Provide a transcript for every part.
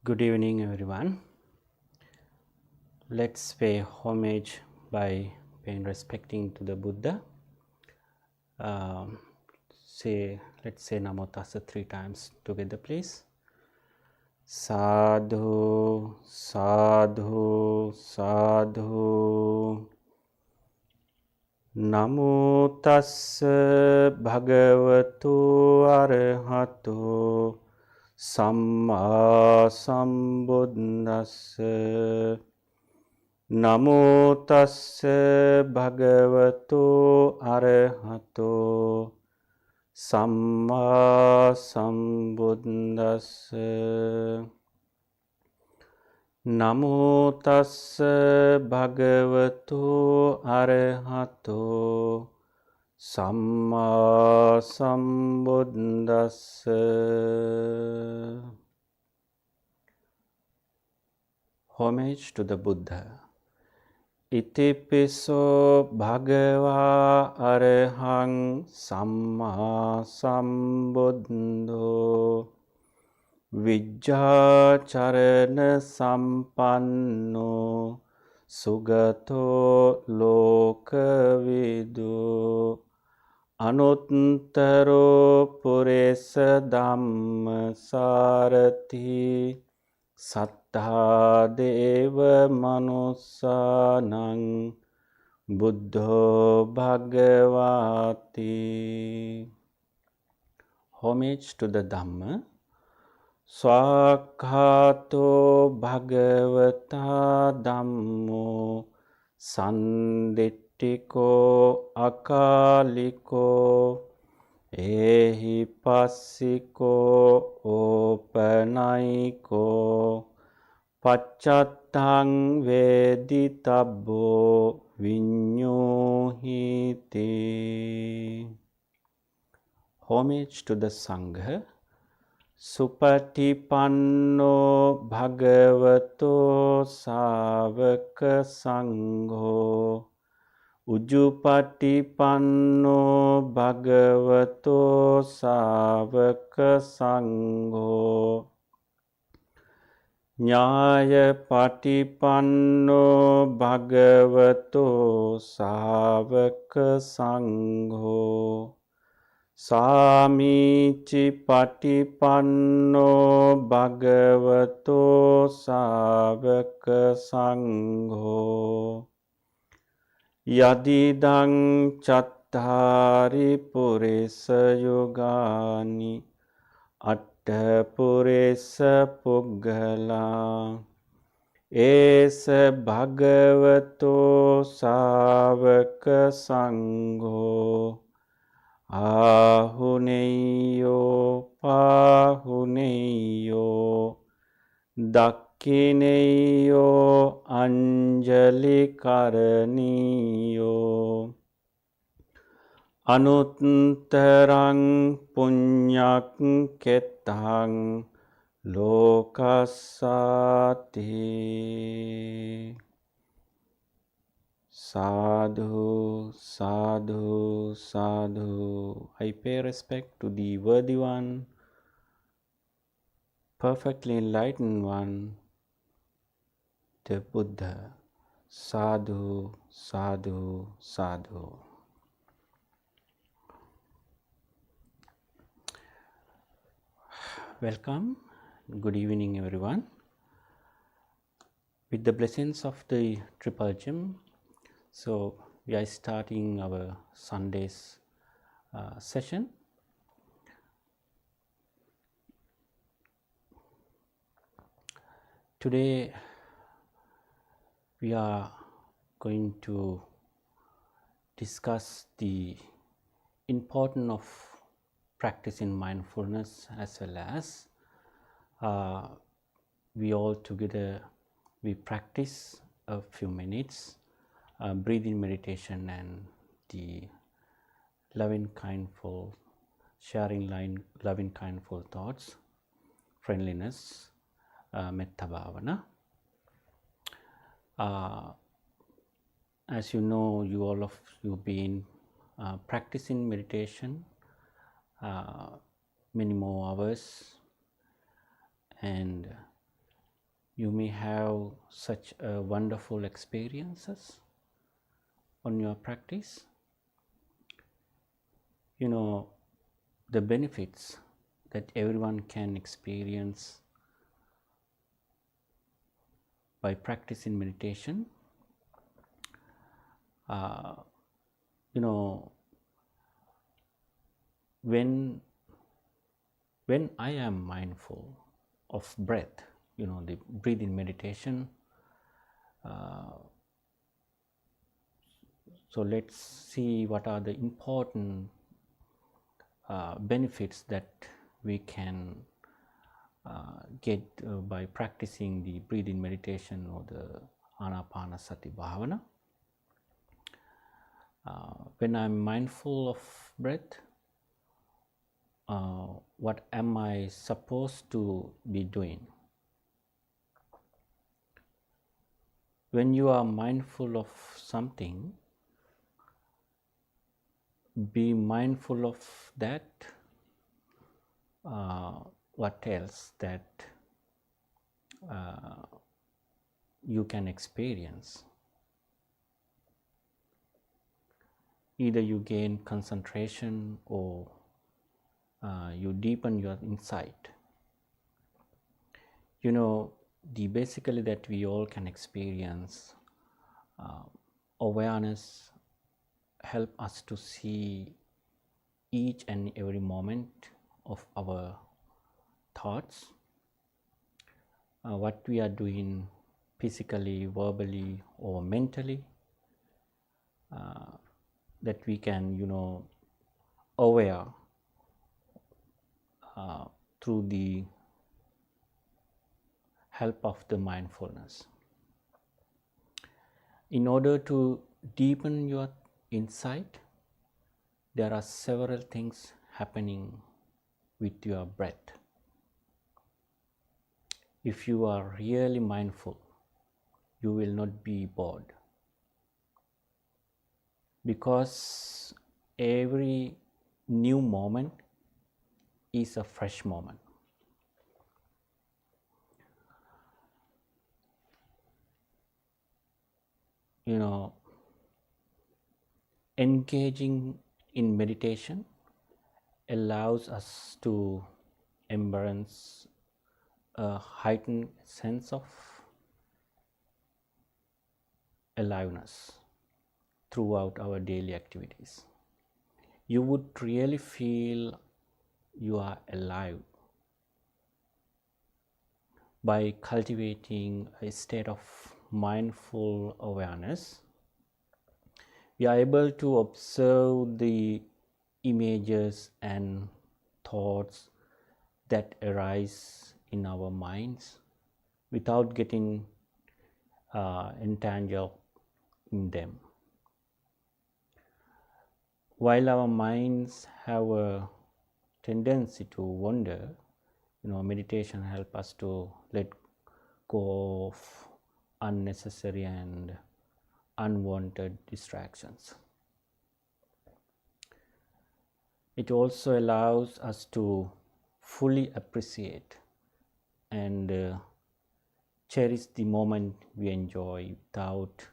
Good evening, everyone. Let's pay homage by paying respecting to the Buddha. Let's say Namo Tassa 3 times together, please. Sadhu, sadhu, sadhu. Namo Tassa Bhagavato Arahato Samma Sambuddhassa. Namo tassa bhagavato arahato samma sambuddhassa. Namo tassa bhagavato arahato samma sambuddhassa. Homage to the Buddha. Itipiso bhagava arahang samma sambuddho vijjacharana sampanno sugato lokavidu anuttaro puresa dhamma sarati Sattha deva manussanang buddho bhagavati. Homage to the Dhamma. Swakhato bhagavata dhammo sandittiko akaliko ehi passiko opanaiko Paccatthang veditabbo vinyuhiti. Homage to the Sangha. Supatipanno bhagavato savaka sangho Ujupatipanno bhagavato savaka sangho Nyaya patipanno bhagavato savaka sangho Samici patipanno bhagavato savaka sangho Yadidang cattari purisa yogani Puresa puggala esa bhagavato savaka sangho ahuneyo pahuneyo dakkineyo anjali karaniyo Anuttarang punyak ketang lokasati. Sadhu, sadhu, sadhu. I pay respect to the worthy one, perfectly enlightened one, the Buddha. Sadhu, sadhu, sadhu. Welcome, good evening everyone. With the blessings of the Triple Gem, so we are starting our Sunday's session. Today we are going to discuss the importance of practicing mindfulness, as well as we all together practice a few minutes breathing meditation and the loving kindful sharing loving kindful thoughts, friendliness, metta bhavana. As you know, all of you been practicing meditation many more hours, and you may have such wonderful experiences on your practice. You know, the benefits that everyone can experience by practicing meditation. You know, when I am mindful of breath, you know, the breathing meditation. So let's see what are the important benefits that we can get by practicing the breathing meditation or the Anapanasati Bhavana. When I'm mindful of breath, what am I supposed to be doing? When you are mindful of something, be mindful of that. What else that you can experience? Either you gain concentration or you deepen your insight. You know, basically that we all can experience awareness help us to see each and every moment of our thoughts, what we are doing physically, verbally, or mentally, that we can, you know, aware through the help of the mindfulness. In order to deepen your insight, there are several things happening with your breath. If you are really mindful, you will not be bored, because every new moment is a fresh moment. You know, engaging in meditation allows us to embrace a heightened sense of aliveness throughout our daily activities. You would really feel you are alive by cultivating a state of mindful awareness. We are able to observe the images and thoughts that arise in our minds without getting entangled in them. While our minds have a tendency to wander, you know, meditation helps us to let go of unnecessary and unwanted distractions. It also allows us to fully appreciate and cherish the moment we enjoy without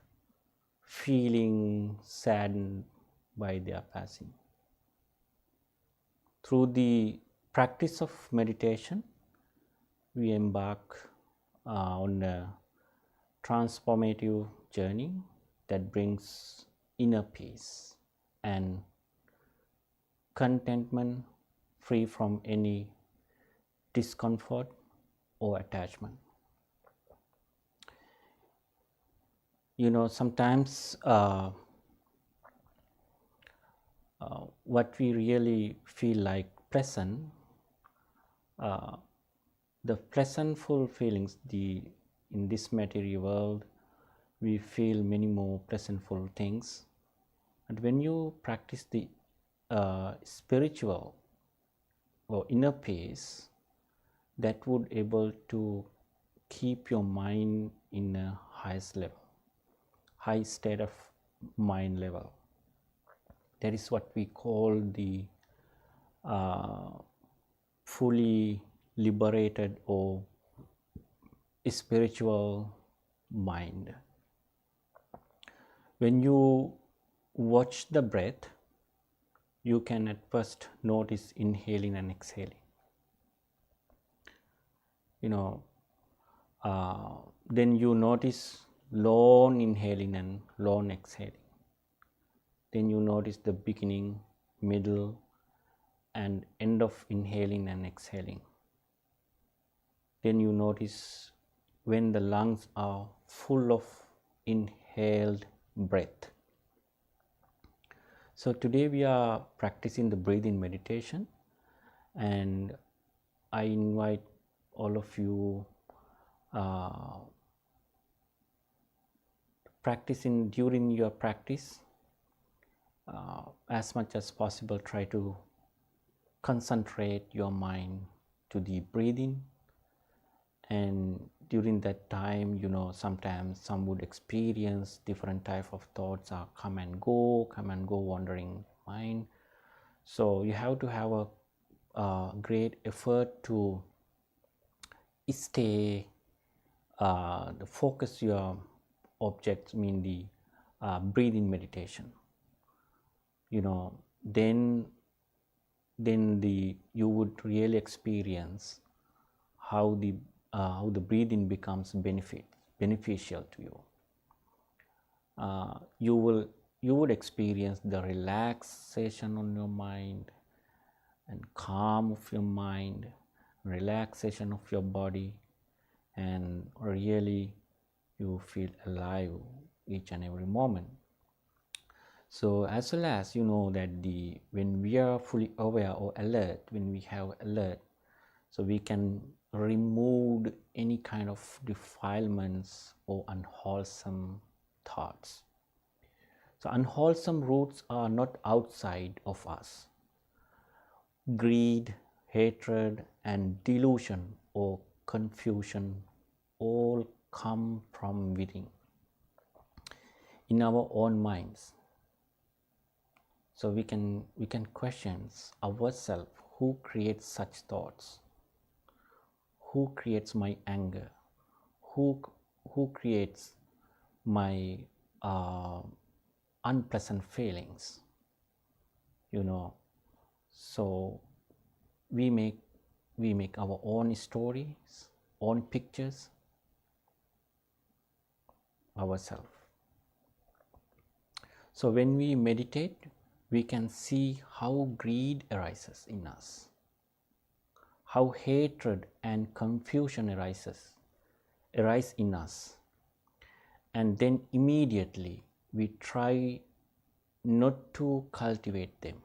feeling saddened by their passing. Through the practice of meditation, we embark on a transformative journey that brings inner peace and contentment, free from any discomfort or attachment. You know, sometimes what we really feel like pleasant, the pleasantful feelings, in this material world, we feel many more pleasantful things. And when you practice the spiritual or inner peace, that would able to keep your mind in a highest level, high state of mind level. That is what we call the fully liberated or spiritual mind. When you watch the breath, you can at first notice inhaling and exhaling. Then you notice long inhaling and long exhaling. Then you notice the beginning, middle, and end of inhaling and exhaling. Then you notice when the lungs are full of inhaled breath. So today we are practicing the breathing meditation, and I invite all of you practicing during your practice, as much as possible, try to concentrate your mind to the breathing. And during that time, sometimes some would experience different type of thoughts are come and go wandering mind. So you have to have a great effort to stay the focus your objects, mean the breathing meditation. Then you would really experience how the breathing becomes beneficial to you. You would experience the relaxation on your mind and calm of your mind, relaxation of your body, and really you feel alive each and every moment. So as well as that when we are fully aware or alert, when we have alert, so we can remove any kind of defilements or unwholesome thoughts. So unwholesome roots are not outside of us. Greed, hatred, and delusion or confusion all come from within, in our own minds. So we can question ourselves: who creates such thoughts? Who creates my anger? Who creates my unpleasant feelings? So we make our own stories, own pictures ourselves. So when we meditate, we can see how greed arises in us, how hatred and confusion arise in us, and then immediately we try not to cultivate them.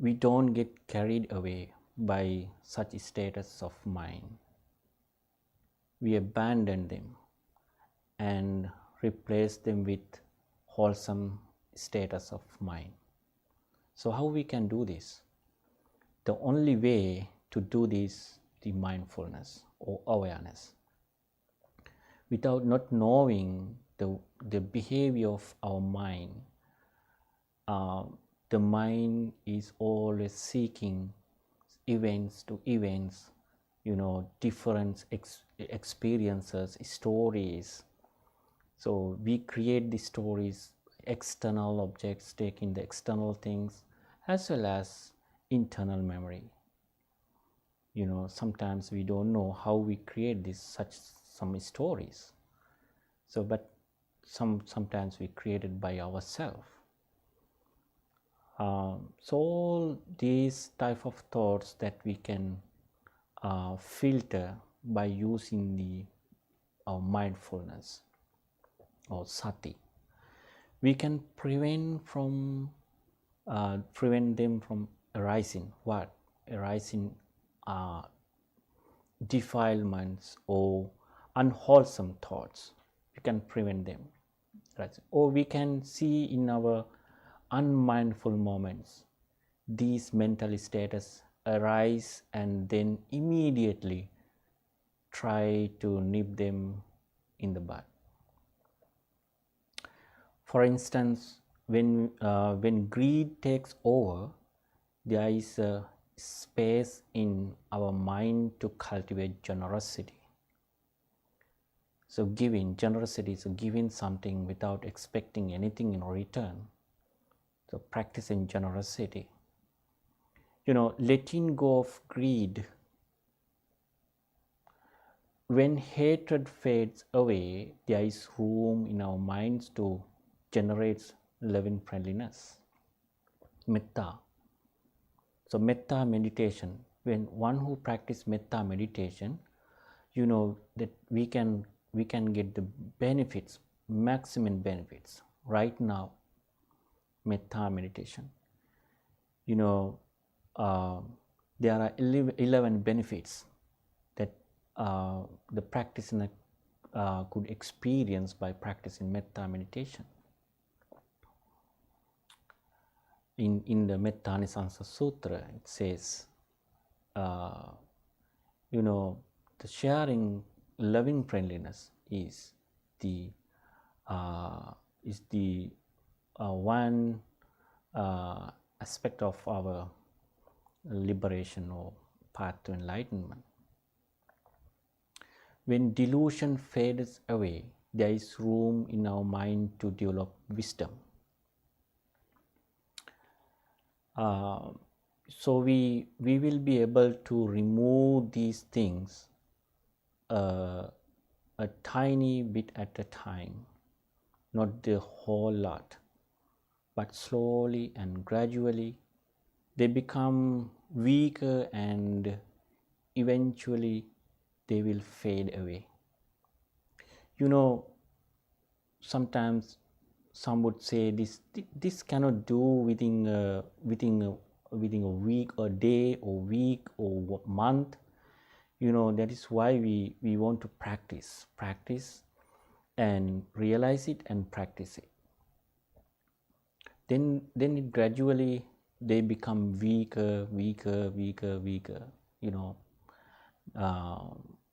We don't get carried away by such status of mind. We abandon them and replace them with wholesome status of mind. So how we can do this? The only way to do this, the mindfulness or awareness. Without not knowing the behavior of our mind, the mind is always seeking events to events, different experiences, stories. So we create the stories, external objects, taking the external things, as well as internal memory. Sometimes we don't know how we create some stories. So, but sometimes we create it by ourselves. So all these type of thoughts that we can filter by using our mindfulness or sati, we can prevent them from arising. Arising defilements or unwholesome thoughts. We can prevent them, right? Or we can see in our unmindful moments these mental status arise and then immediately try to nip them in the bud. For instance, when greed takes over, there is a space in our mind to cultivate generosity. So giving, generosity, so giving something without expecting anything in return. So practicing generosity. Letting go of greed. When hatred fades away, there is room in our minds to generate loving friendliness. Metta. So metta meditation, when one who practices metta meditation, that we can get the benefits, maximum benefits right now. Metta meditation. There are 11 benefits that the practitioner could experience by practicing metta meditation. In the Metta-Anisansa Sutra, it says, the sharing loving friendliness is the one aspect of our liberation or path to enlightenment. When delusion fades away, there is room in our mind to develop wisdom. So we will be able to remove these things a tiny bit at a time, not the whole lot, but slowly and gradually they become weaker and eventually they will fade away. Sometimes some would say this cannot do within a week or day or week or month. That is why we want to practice and realize it and practice it. Then it gradually they become weaker.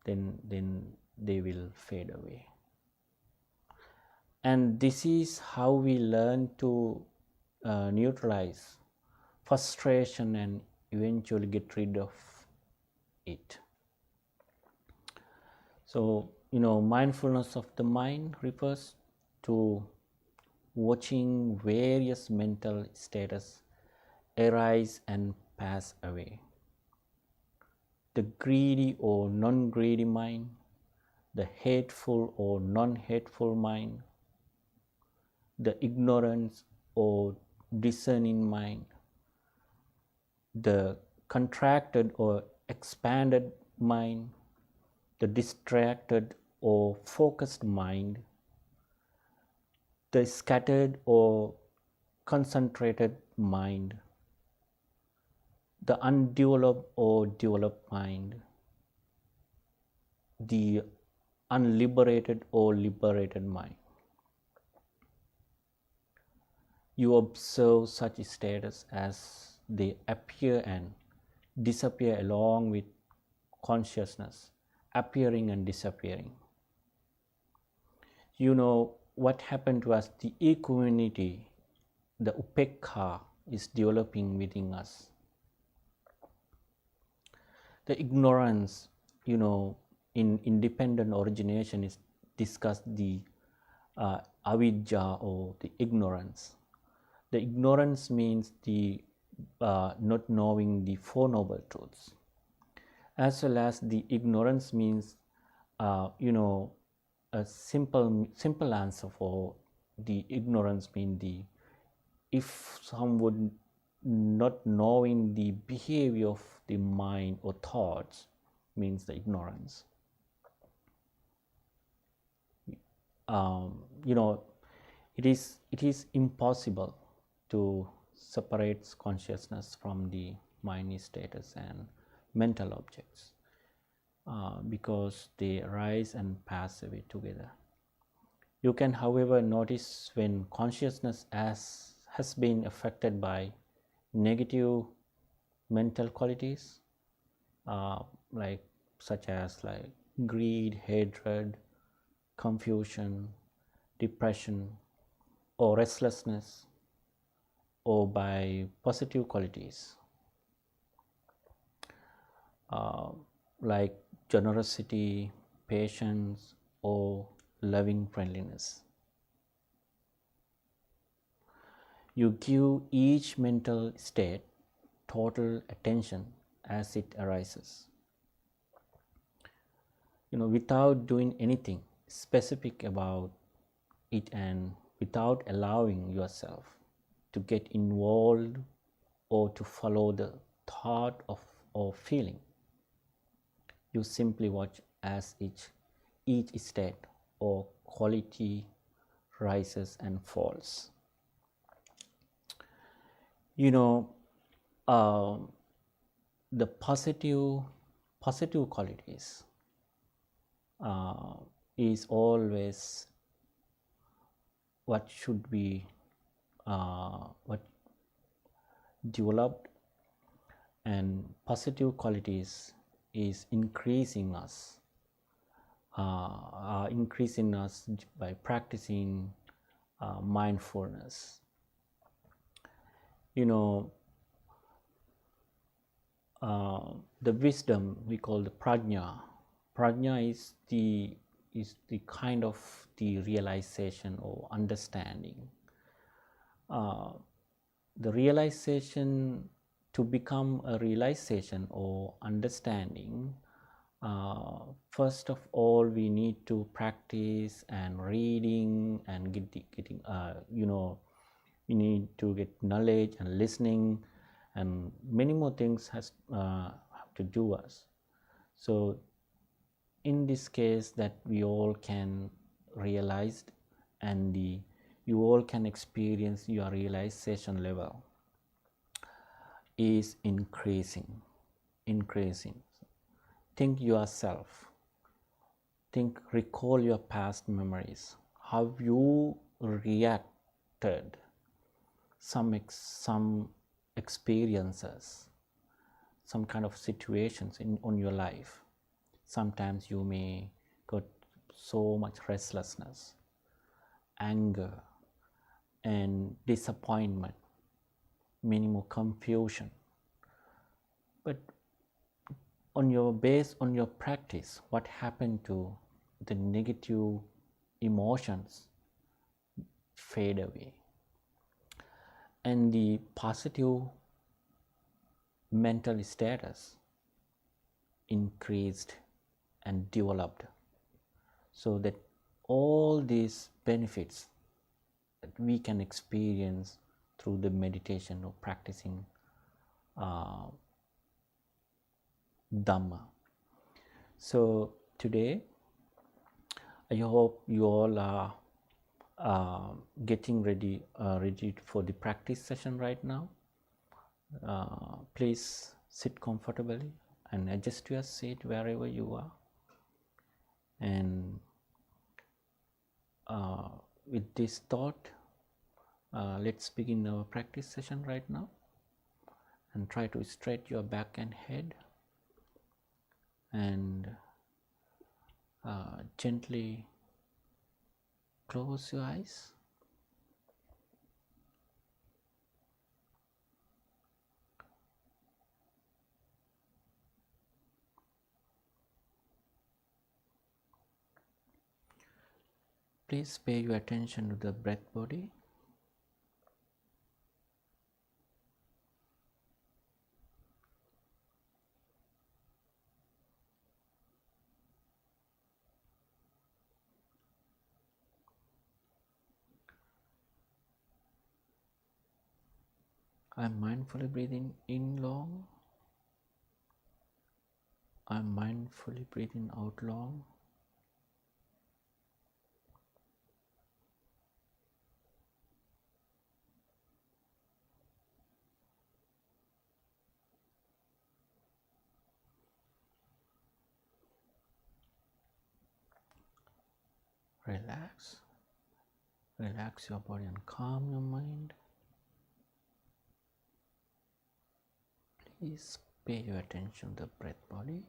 Then they will fade away. And this is how we learn to neutralize frustration and eventually get rid of it. So, mindfulness of the mind refers to watching various mental status arise and pass away. The greedy or non-greedy mind, the hateful or non-hateful mind, the ignorance or discerning mind, the contracted or expanded mind, the distracted or focused mind, the scattered or concentrated mind, the undeveloped or developed mind, the unliberated or liberated mind. You observe such status as they appear and disappear along with consciousness, appearing and disappearing. What happened to us, the equanimity, the upekkha is developing within us. The ignorance, in independent origination is discussed the avidya or the ignorance. The ignorance means the not knowing the Four Noble Truths, as well as the ignorance means, a simple answer for the ignorance means if someone not knowing the behavior of the mind or thoughts means the ignorance. It is impossible to separate consciousness from the mind status and mental objects because they arise and pass away together. You can, however, notice when consciousness has been affected by negative mental qualities, such as greed, hatred, confusion, depression, or restlessness, or by positive qualities. uh, like generosity, patience, or loving friendliness. You give each mental state total attention as it arises, without doing anything specific about it and without allowing yourself to get involved or to follow the thought of or feeling. You simply watch as each state or quality rises and falls. You know, um, the positive qualities uh, is always what should be what developed, and positive qualities is increasing us by practicing mindfulness. The wisdom we call the prajna. Prajna is the kind of the realization or understanding. The realization, to become a realization or understanding, first of all we need to practice and reading and getting we need to get knowledge and listening, and many more things have to do us. So in this case that we all can realize, and you all can experience your realization level is increasing. Think yourself, recall your past memories, how you reacted, some experiences, some kind of situations on your life. Sometimes you may got so much restlessness, anger, and disappointment, many more confusion. But on your practice, what happened to the negative emotions fade away, and the positive mental status increased and developed, so that all these benefits that we can experience through the meditation or practicing Dhamma. So today I hope you all are getting ready for the practice session right now. Please sit comfortably and adjust your seat wherever you are, and with this thought, let's begin our practice session right now, and try to straighten your back and head, and gently close your eyes. Please pay your attention to the breath body. I'm mindfully breathing in long. I'm mindfully breathing out long. Relax. Relax your body and calm your mind. Please pay your attention to the breath body.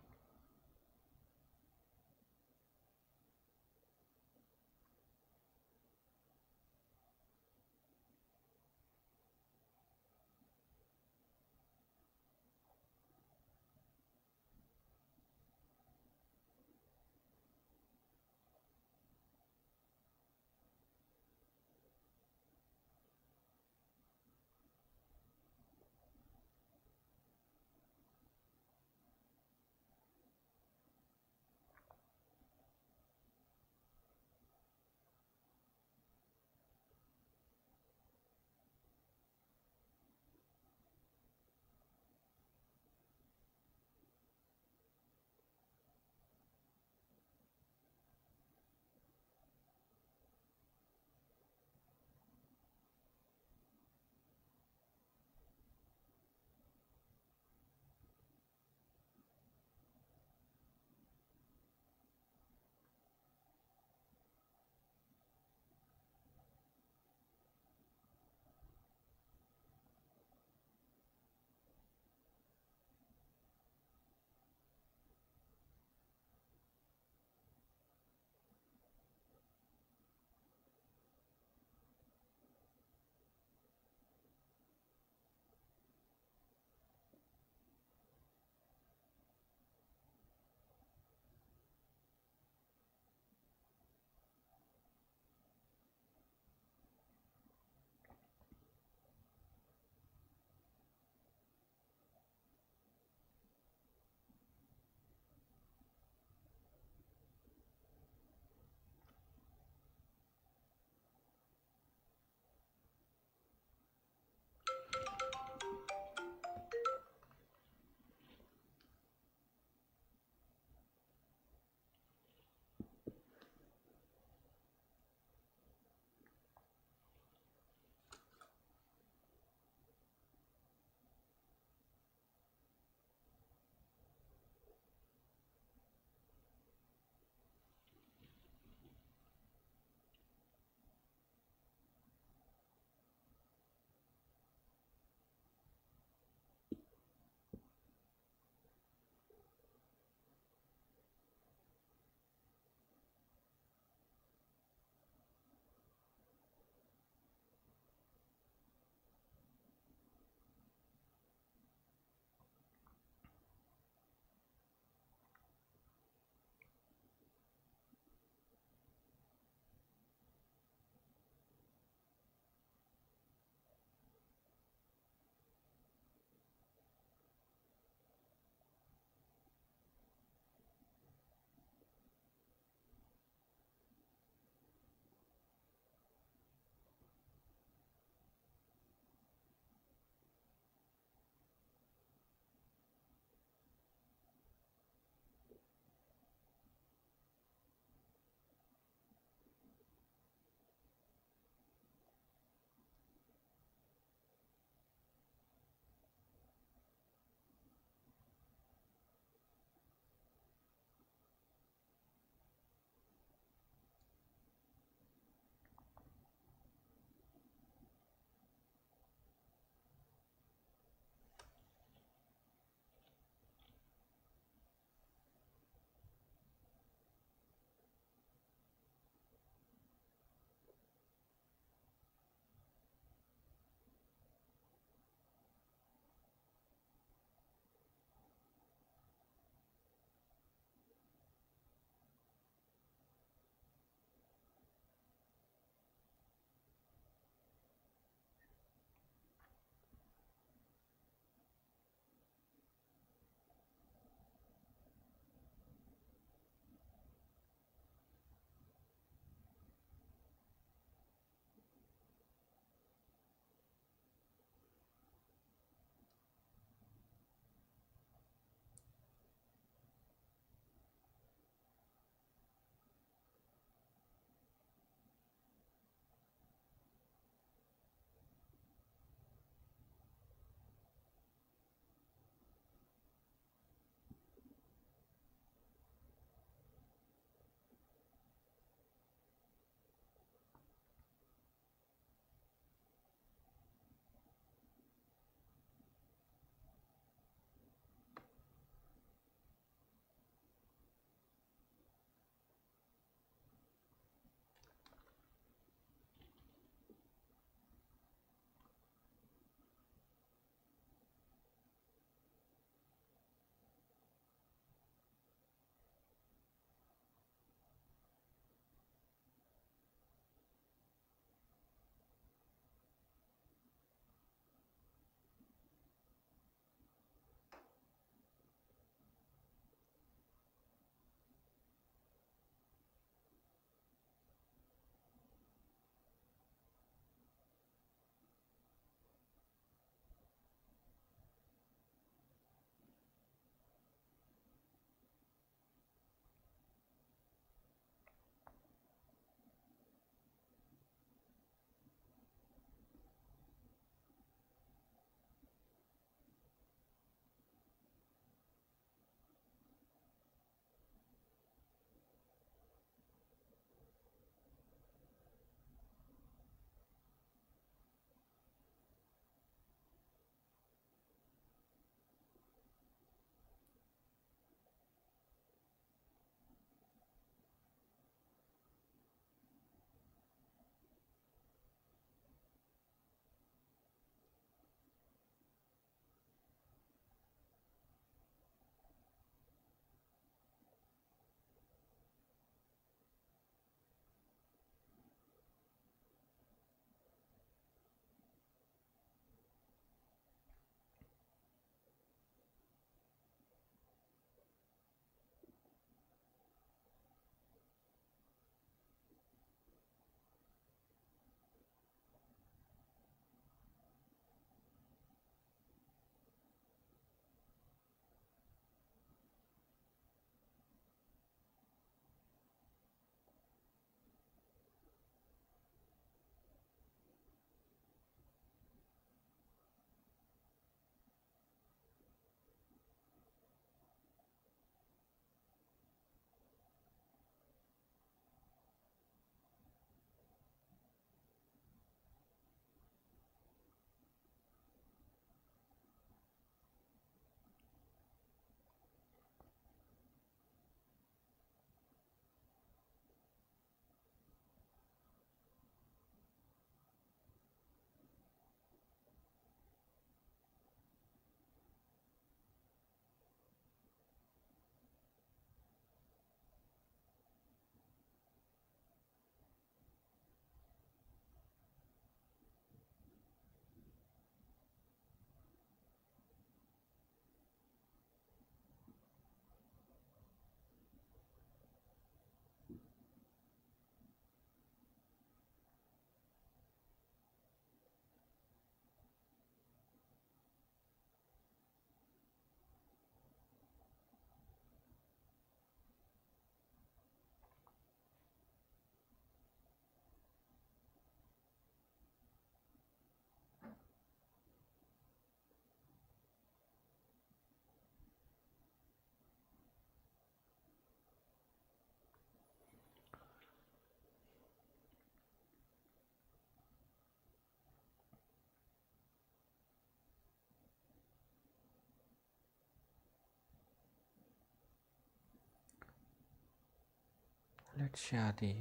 Let's share the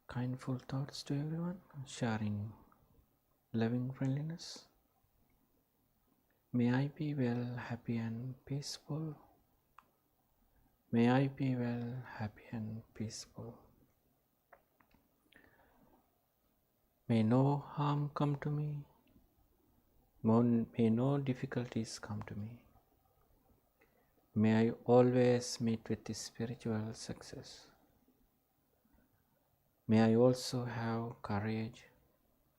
kindful thoughts to everyone, sharing loving friendliness. May I be well, happy and peaceful. May I be well, happy and peaceful. May no harm come to me. May no difficulties come to me. May I always meet with the spiritual success. May I also have courage,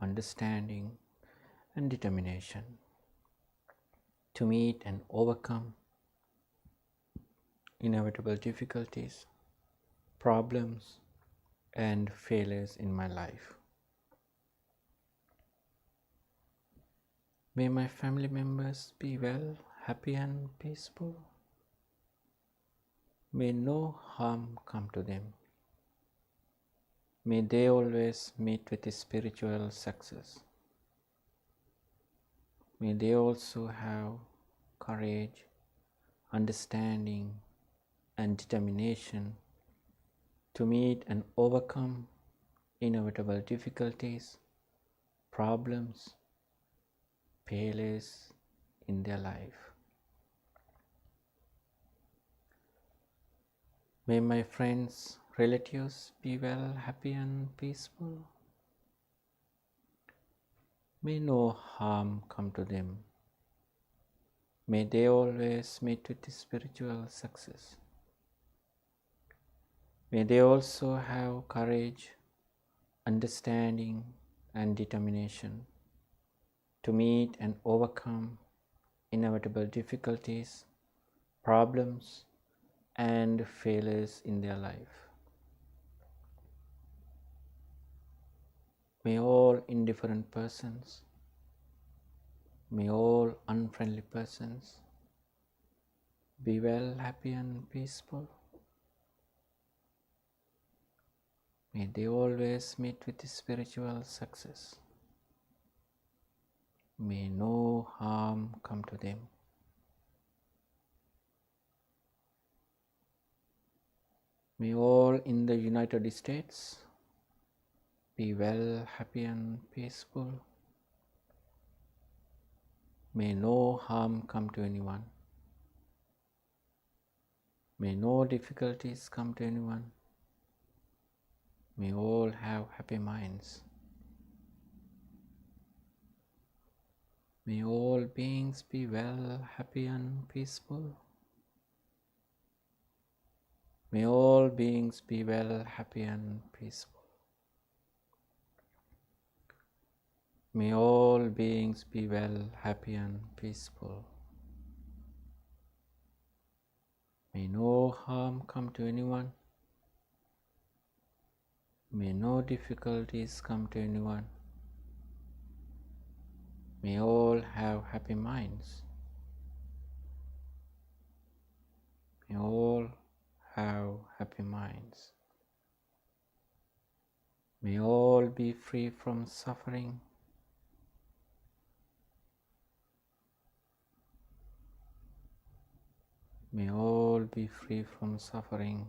understanding, and determination to meet and overcome inevitable difficulties, problems, and failures in my life. May my family members be well, happy, and peaceful. May no harm come to them. May they always meet with a spiritual success. May they also have courage, understanding, and determination to meet and overcome inevitable difficulties, problems, failures in their life. May my friends, relatives be well, happy, and peaceful. May no harm come to them. May they always meet with the spiritual success. May they also have courage, understanding, and determination to meet and overcome inevitable difficulties, problems, and failures in their life. May all indifferent persons, may all unfriendly persons be well, happy, and peaceful. May they always meet with the spiritual success. May no harm come to them. May all in the United States be well, happy, and peaceful. May no harm come to anyone. May no difficulties come to anyone. May all have happy minds. May all beings be well, happy, and peaceful. May all beings be well, happy, and peaceful. May all beings be well, happy, and peaceful. May no harm come to anyone. May no difficulties come to anyone. May all have happy minds. May all have happy minds. May all be free from suffering. May all be free from suffering.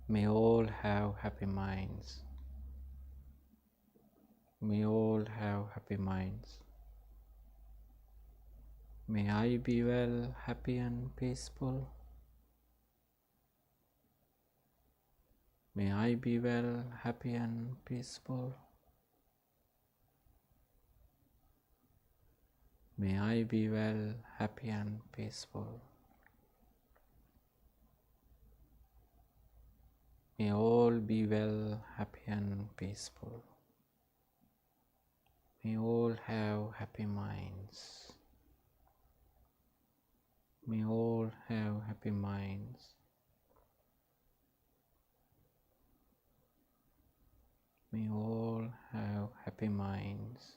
May all have happy minds. May all have happy minds. May I be well, happy, and peaceful. May I be well, happy, and peaceful. May I be well, happy, and peaceful. May all be well, happy, and peaceful. May all have happy minds. May all have happy minds. May all have happy minds.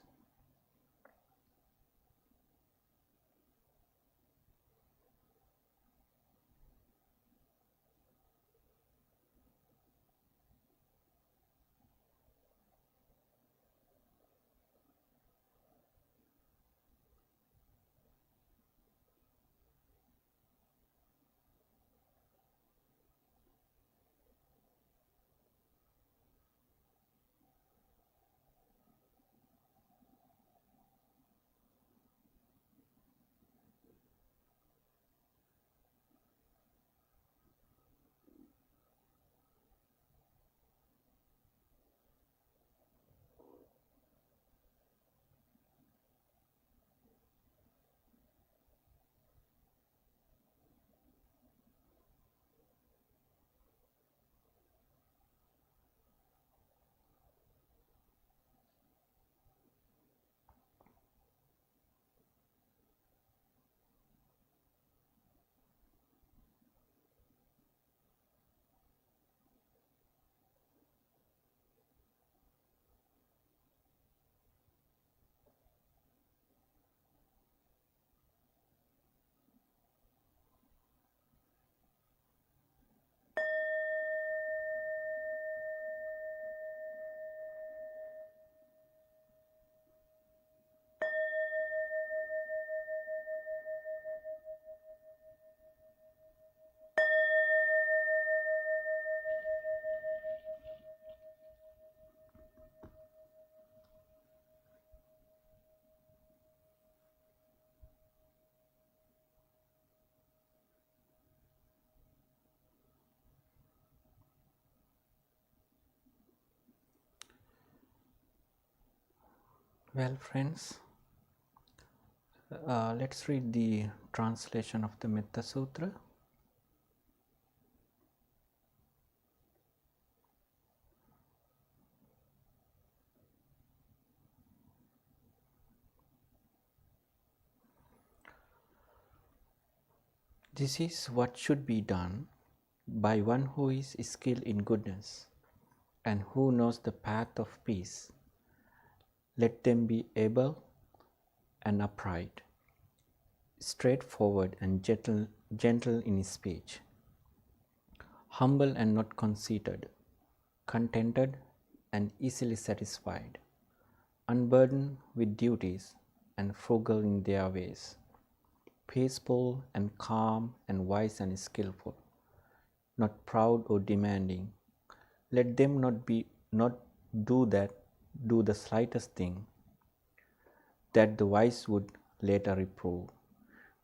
Well, friends, let's read the translation of the Metta Sutra. This is what should be done by one who is skilled in goodness and who knows the path of peace. Let them be able and upright, straightforward and gentle in his speech, humble and not conceited, contented and easily satisfied, unburdened with duties and frugal in their ways, peaceful and calm and wise and skillful, not proud or demanding. Let them not do the slightest thing that the wise would later reprove,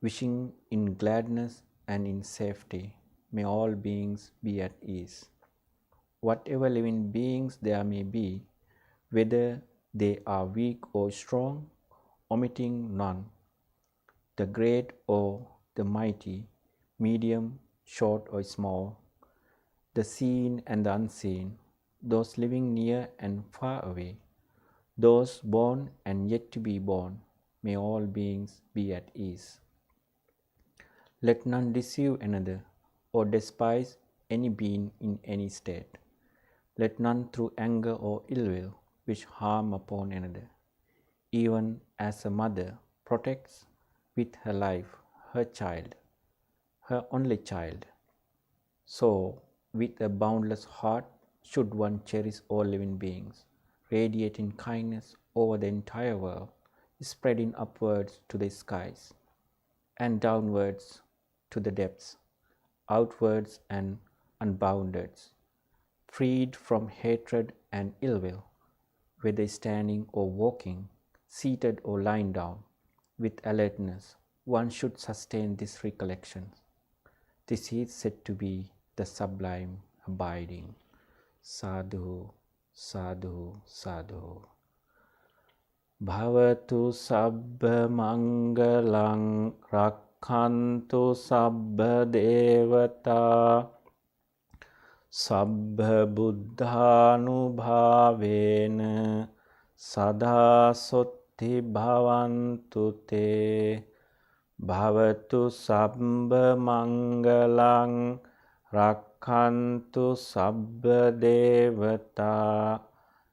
wishing in gladness and in safety. May all beings be at ease. Whatever living beings there may be, whether they are weak or strong, omitting none, the great or the mighty, medium, short or small, the seen and the unseen, those living near and far away, those born and yet to be born, may all beings be at ease. Let none deceive another or despise any being in any state. Let none through anger or ill will wish harm upon another, even as a mother protects with her life her child, her only child. So, with a boundless heart, should one cherish all living beings, radiating kindness over the entire world, spreading upwards to the skies, and downwards to the depths, outwards and unbounded, freed from hatred and ill will, whether standing or walking, seated or lying down, with alertness, one should sustain this recollection. This is said to be the sublime abiding. Sadhu, sadhu, sadhu. Bhavatu sabba mangalang rakhantu sabba devata sabba buddhanubhavena sada sotti bhavantu te. Bhavatu sabba mangalang rakhantu sabba devata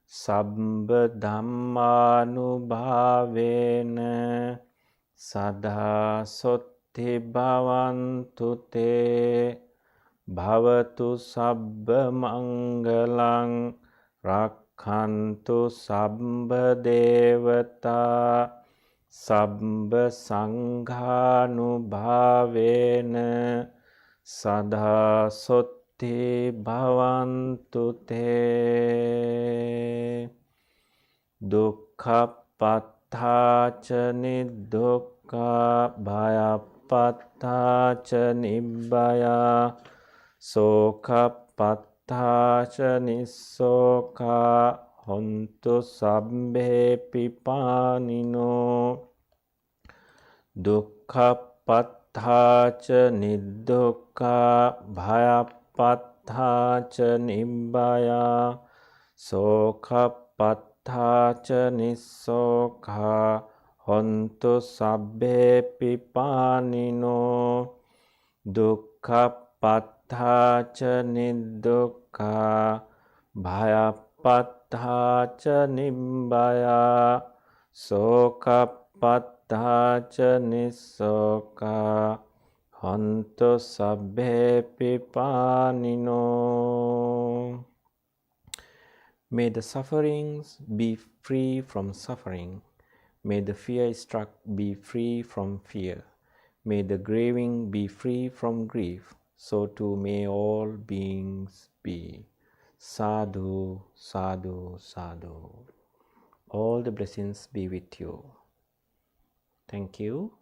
sabba dhammanubhavena sada sotti bhavantu te. Bhavatu sabba mangalang rakhantu sabba devata sabba sanghanubhavena sada sotti bhavantu te. Dukkhapatthaca nidukkha bhayapatthaca nibbaya sokhapatthaca nissoka hontu sabbhe pipanino. Dukkhapatthaca nidukkha bhayapatthaca nibbaya sokhapatthaca nissoka hontu sabbhe pipanino. Dukkhapatthaca nidukkha bhayapatthaca nibbaya sokhapatthaca nissoka hontu sabbhe pipanino. May the sufferings be free from suffering. May the fear-struck be free from fear. May the grieving be free from grief. So too may all beings be. Sadhu, sadhu, sadhu. All the blessings be with you. Thank you.